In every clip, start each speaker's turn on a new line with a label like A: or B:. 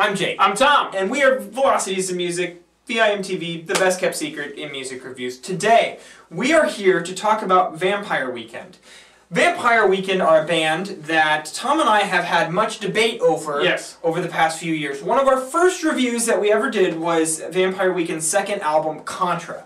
A: I'm Jake.
B: I'm Tom.
A: And we are Velocities of Music, VIMTV, the best kept secret in music reviews. Today, we are here to talk about Vampire Weekend. Vampire Weekend are a band that Tom and I have had much debate over over the past few years. One of our first reviews that we ever did was Vampire Weekend's second album, Contra,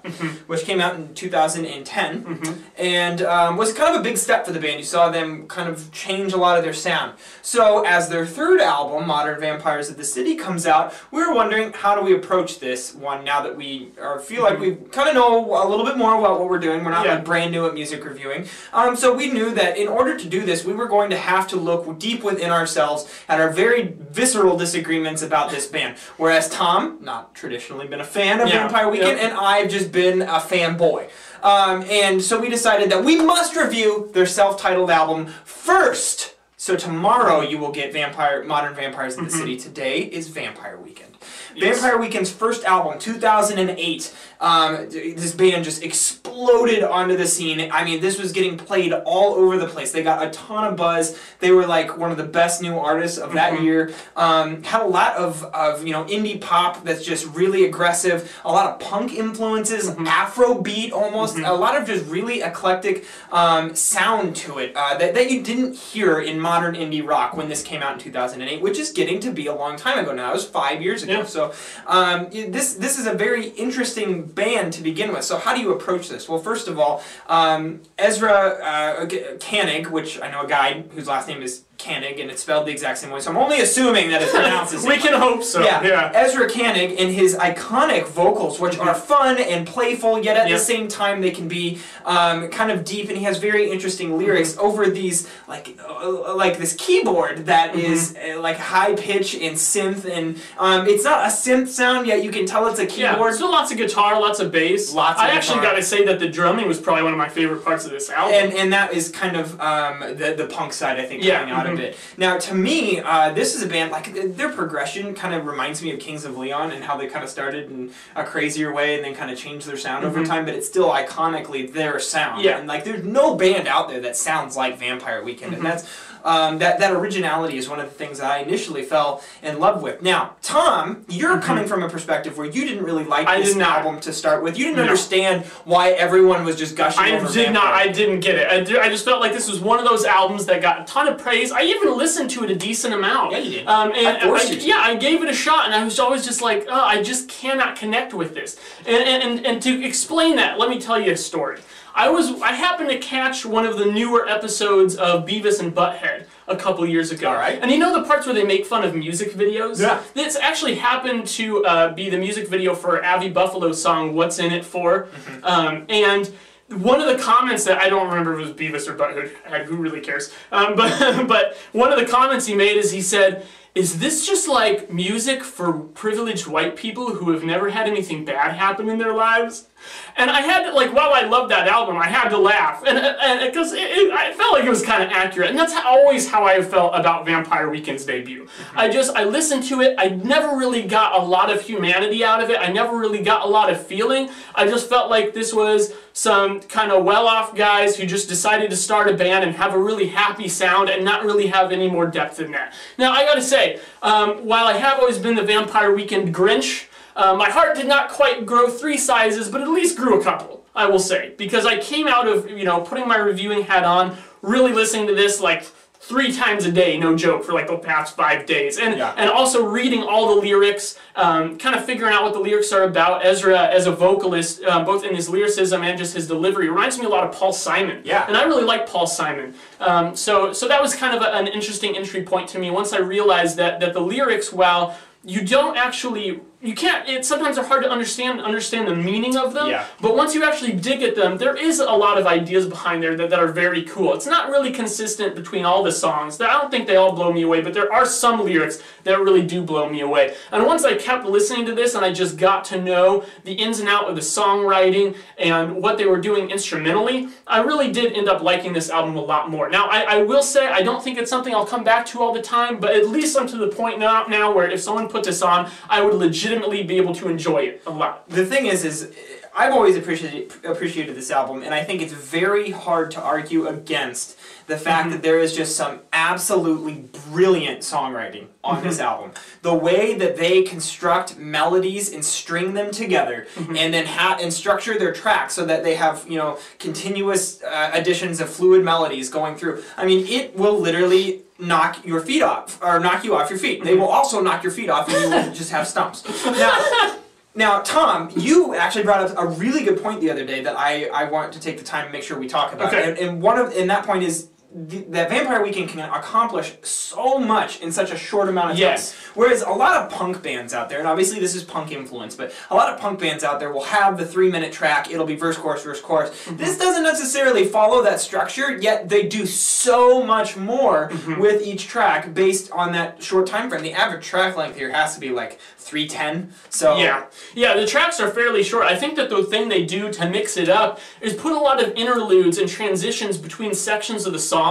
A: which came out in 2010, and was kind of a big step for the band. You saw them kind of change a lot of their sound. So as their third album, Modern Vampires of the City, comes out, we were wondering, how do we approach this one now that we feel like we kind of know a little bit more about what we're doing. We're not like brand new at music reviewing. So we knew that in order to do this, we were going to have to look deep within ourselves at our very visceral disagreements about this band. Whereas Tom, not traditionally been a fan of Vampire Weekend, and I've just been a fanboy. And so we decided that we must review their self-titled album first. So tomorrow you will get Modern Vampires of the City. Today is Vampire Weekend. Vampire Weekend's first album, 2008. This band just exploded onto the scene. I mean, this was getting played all over the place. They got a ton of buzz. They were like one of the best new artists of that year. Had a lot of indie pop that's just really aggressive. A lot of punk influences, Afrobeat almost. A lot of just really eclectic sound to it that you didn't hear in modern indie rock when this came out in 2008, which is getting to be a long time ago now. It was 5 years ago. So this is a very interesting band to begin with. So how do you approach this? Well, first of all, Ezra Koenig, which I know a guy whose last name is Koenig, and it's spelled the exact same way, so I'm only assuming that it's pronounced the same
B: way. We can hope so.
A: Yeah. Ezra Koenig and his iconic vocals, which are fun and playful, yet at the same time they can be kind of deep, and he has very interesting lyrics over these, like this keyboard that is like high pitch and synth, and it's not a synth sound, yet you can tell it's a keyboard.
B: Yeah, so lots of guitar, lots of bass. I actually got to say that the drumming was probably one of my favorite parts of this album.
A: And that is kind of the punk side, I think, coming out of it. Now, to me, this is a band, like, their progression kind of reminds me of Kings of Leon and how they kind of started in a crazier way and then kind of changed their sound over time, but it's still iconically their sound. And, like, there's no band out there that sounds like Vampire Weekend, and that's that originality is one of the things that I initially fell in love with. Now, Tom, you're coming from a perspective where you didn't really like this album to start with. You didn't understand why everyone was just gushing over Vampire.
B: I didn't get it. I just felt like this was one of those albums that got a ton of praise. I even listened to it a decent amount.
A: Yeah, you did.
B: I gave it a shot, and I was always just like, oh, I just cannot connect with this. And to explain that, let me tell you a story. I happened to catch one of the newer episodes of Beavis and Butthead a couple years ago. And you know the parts where they make fun of music videos? Yeah. This actually happened to be the music video for Avi Buffalo's song, What's In It For? And one of the comments that, I don't remember if it was Beavis or Butthead, who really cares, but one of the comments he made is he said, "Is this just like music for privileged white people who have never had anything bad happen in their lives?" And I had to, like, while I loved that album, I had to laugh, and because I felt like it was kind of accurate, and that's always how I felt about Vampire Weekend's debut. I listened to it, I never really got a lot of humanity out of it, I never really got a lot of feeling. I just felt like this was some kind of well-off guys who just decided to start a band and have a really happy sound and not really have any more depth than that. Now, I gotta say, while I have always been the Vampire Weekend Grinch, my heart did not quite grow 3 sizes, but at least grew a couple, I will say. Because I came out of, putting my reviewing hat on, really listening to this like 3 times a day, no joke, for like the past 5 days. And also reading all the lyrics, kind of figuring out what the lyrics are about. Ezra, as a vocalist, both in his lyricism and just his delivery, reminds me a lot of Paul Simon. And I really like Paul Simon. So that was kind of an interesting entry point to me once I realized that the lyrics, while you don't actually, sometimes they're hard to understand the meaning of them, but once you actually dig at them, there is a lot of ideas behind there that are very cool. It's not really consistent between all the songs. I don't think they all blow me away, but there are some lyrics that really do blow me away. And once I kept listening to this and I just got to know the ins and outs of the songwriting and what they were doing instrumentally, I really did end up liking this album a lot more. Now, I will say, I don't think it's something I'll come back to all the time, but at least I'm to the point now where if someone put this on, I would legitimately be able to enjoy it a lot.
A: The thing is I've always appreciated this album, and I think it's very hard to argue against the fact that there is just some absolutely brilliant songwriting on this album. The way that they construct melodies and string them together, and then and structure their tracks so that they have, you know, continuous additions of fluid melodies going through. I mean, it will literally knock your feet off, or knock you off your feet. They will also knock your feet off, and you will just have stumps. Now, Tom, you actually brought up a really good point the other day that I want to take the time to make sure we talk about.
B: Okay.
A: And that point is that Vampire Weekend can accomplish so much in such a short amount of time.
B: Yes.
A: Whereas a lot of punk bands out there, and obviously this is punk influence, but a lot of punk bands out there will have the 3-minute track, it'll be verse, chorus, verse, chorus. This doesn't necessarily follow that structure, yet they do so much more with each track based on that short time frame. The average track length here has to be like 3:10. So
B: yeah, the tracks are fairly short. I think that the thing they do to mix it up is put a lot of interludes and transitions between sections of the song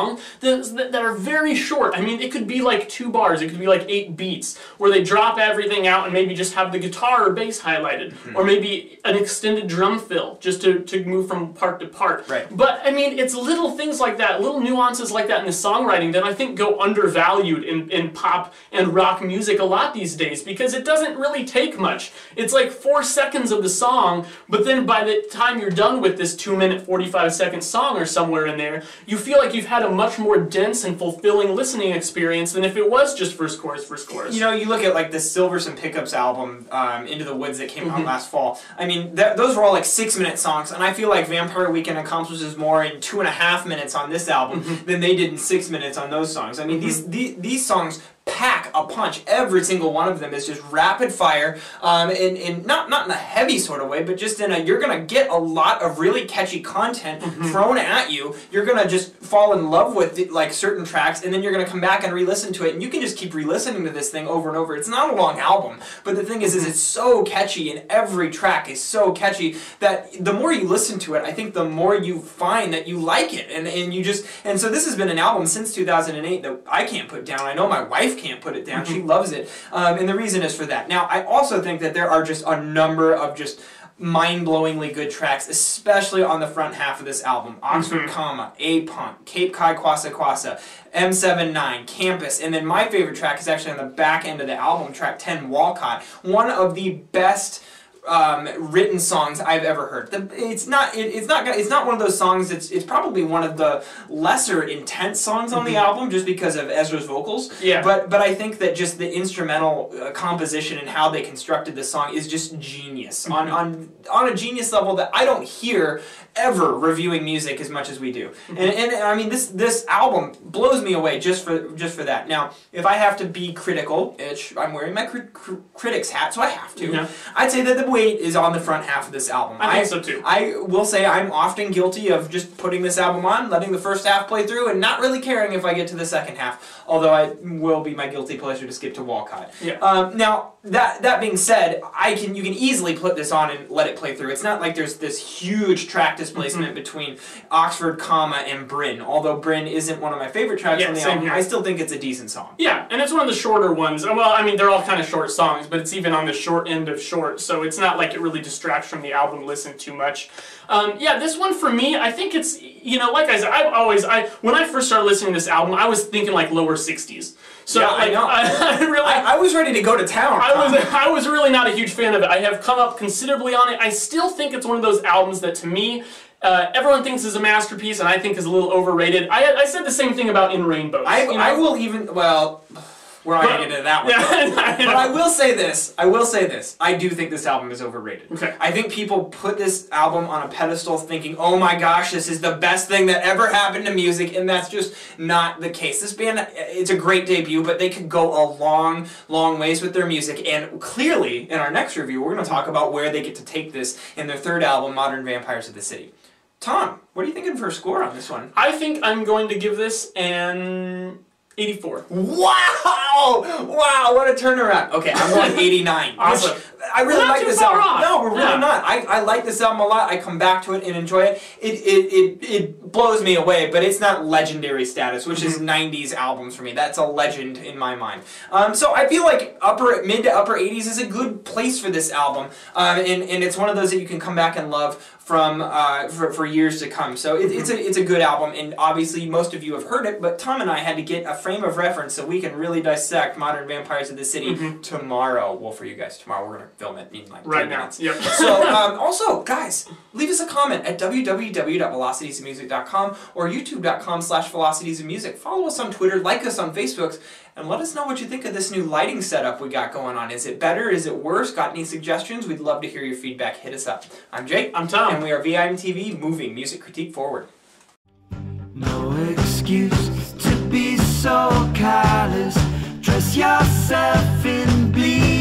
B: that are very short. I mean, it could be like 2 bars, it could be like 8 beats, where they drop everything out and maybe just have the guitar or bass highlighted, or maybe an extended drum fill, just to move from part to part.
A: Right.
B: But, I mean, it's little things like that, little nuances like that in the songwriting that I think go undervalued in pop and rock music a lot these days, because it doesn't really take much. It's like 4 seconds of the song, but then by the time you're done with this 2-minute, 45-second song or somewhere in there, you feel like you've had a much more dense and fulfilling listening experience than if it was just verse, chorus, verse, chorus.
A: You know, you look at like the Silvers and Pickups album, Into the Woods, that came out last fall. I mean, those were all like 6-minute songs, and I feel like Vampire Weekend accomplishes more in 2.5 minutes on this album than they did in 6 minutes on those songs. I mean, these songs pack a punch. Every single one of them is just rapid fire, in not in a heavy sort of way, but just in a, you're gonna get a lot of really catchy content thrown at you. You're gonna just fall in love with like certain tracks, and then you're gonna come back and re-listen to it, and you can just keep re-listening to this thing over and over. It's not a long album, but the thing is it's so catchy, and every track is so catchy that the more you listen to it, I think the more you find that you like it, and so this has been an album since 2008 that I can't put down. I know my wife can't put it down. She loves it, and the reason is for that. Now, I also think that there are just a number of just mind-blowingly good tracks, especially on the front half of this album. Oxford, Comma, A-Punk, Cape Cod, Kwassa, Kwassa, M79, Campus, and then my favorite track is actually on the back end of the album, track 10, Walcott. One of the best written songs I've ever heard. It's not one of those songs. It's probably one of the lesser intense songs on the album, just because of Ezra's vocals.
B: Yeah.
A: But I think that just the instrumental composition and how they constructed this song is just genius on a genius level that I don't hear ever reviewing music as much as we do. And I mean, this album blows me away just for that. Now, if I have to be critical, I'm wearing my critic's hat, so I have to. I'd say that the weight is on the front half of this album.
B: I think so too.
A: I will say I'm often guilty of just putting this album on, letting the first half play through, and not really caring if I get to the second half. Although it will be my guilty pleasure to skip to Walcott.
B: Yeah.
A: Now, that being said, you can easily put this on and let it play through. It's not like there's this huge track displacement between Oxford, Comma, and Bryn. Although Bryn isn't one of my favorite tracks on the album, I still think it's a decent song.
B: Yeah, and it's one of the shorter ones. Well, I mean, they're all kind of short songs, but it's even on the short end of short, so it's not like it really distracts from the album listen too much. Yeah, this one for me, I think it's, you know, like I said, when I first started listening to this album, I was thinking like lower 60s. So
A: yeah, I know. I was ready to go to town.
B: I was really not a huge fan of it. I have come up considerably on it. I still think it's one of those albums that, to me, everyone thinks is a masterpiece, and I think is a little overrated. I said the same thing about In Rainbows.
A: I will even, well, we're not going to get into that one. Yeah, but I will say this. I do think this album is overrated.
B: Okay.
A: I think people put this album on a pedestal thinking, oh my gosh, this is the best thing that ever happened to music, and that's just not the case. This band, it's a great debut, but they could go a long, long ways with their music, and clearly, in our next review, we're going to talk about where they get to take this in their third album, Modern Vampires of the City. Tom, what are you thinking for a score on this one?
B: I think I'm going to give this an 84.
A: Wow! Wow, what a turnaround. Okay, I'm going 89.
B: Awesome.
A: I really like this album.
B: Off.
A: No, we're really not. I like this album a lot. I come back to it and enjoy it. It blows me away, but it's not legendary status, which is 90s albums for me. That's a legend in my mind. So I feel like mid to upper 80s is a good place for this album, and it's one of those that you can come back and love from for years to come. So it's a good album, and obviously most of you have heard it, but Tom and I had to get a frame of reference so we can really dissect Modern Vampires of the City tomorrow. Well, for you guys, tomorrow we're going to film it in like 3 minutes.
B: Yep.
A: So also, guys, leave us a comment at www.velocitiesmusic.com or youtube.com/velocitiesmusic. Follow us on Twitter, like us on Facebook, and let us know what you think of this new lighting setup we got going on. Is it better? Is it worse? Got any suggestions? We'd love to hear your feedback. Hit us up. I'm Jake.
B: I'm Tom.
A: And we are VIMTV, moving music critique forward.
C: No excuse to be so callous. Dress yourself in bleed.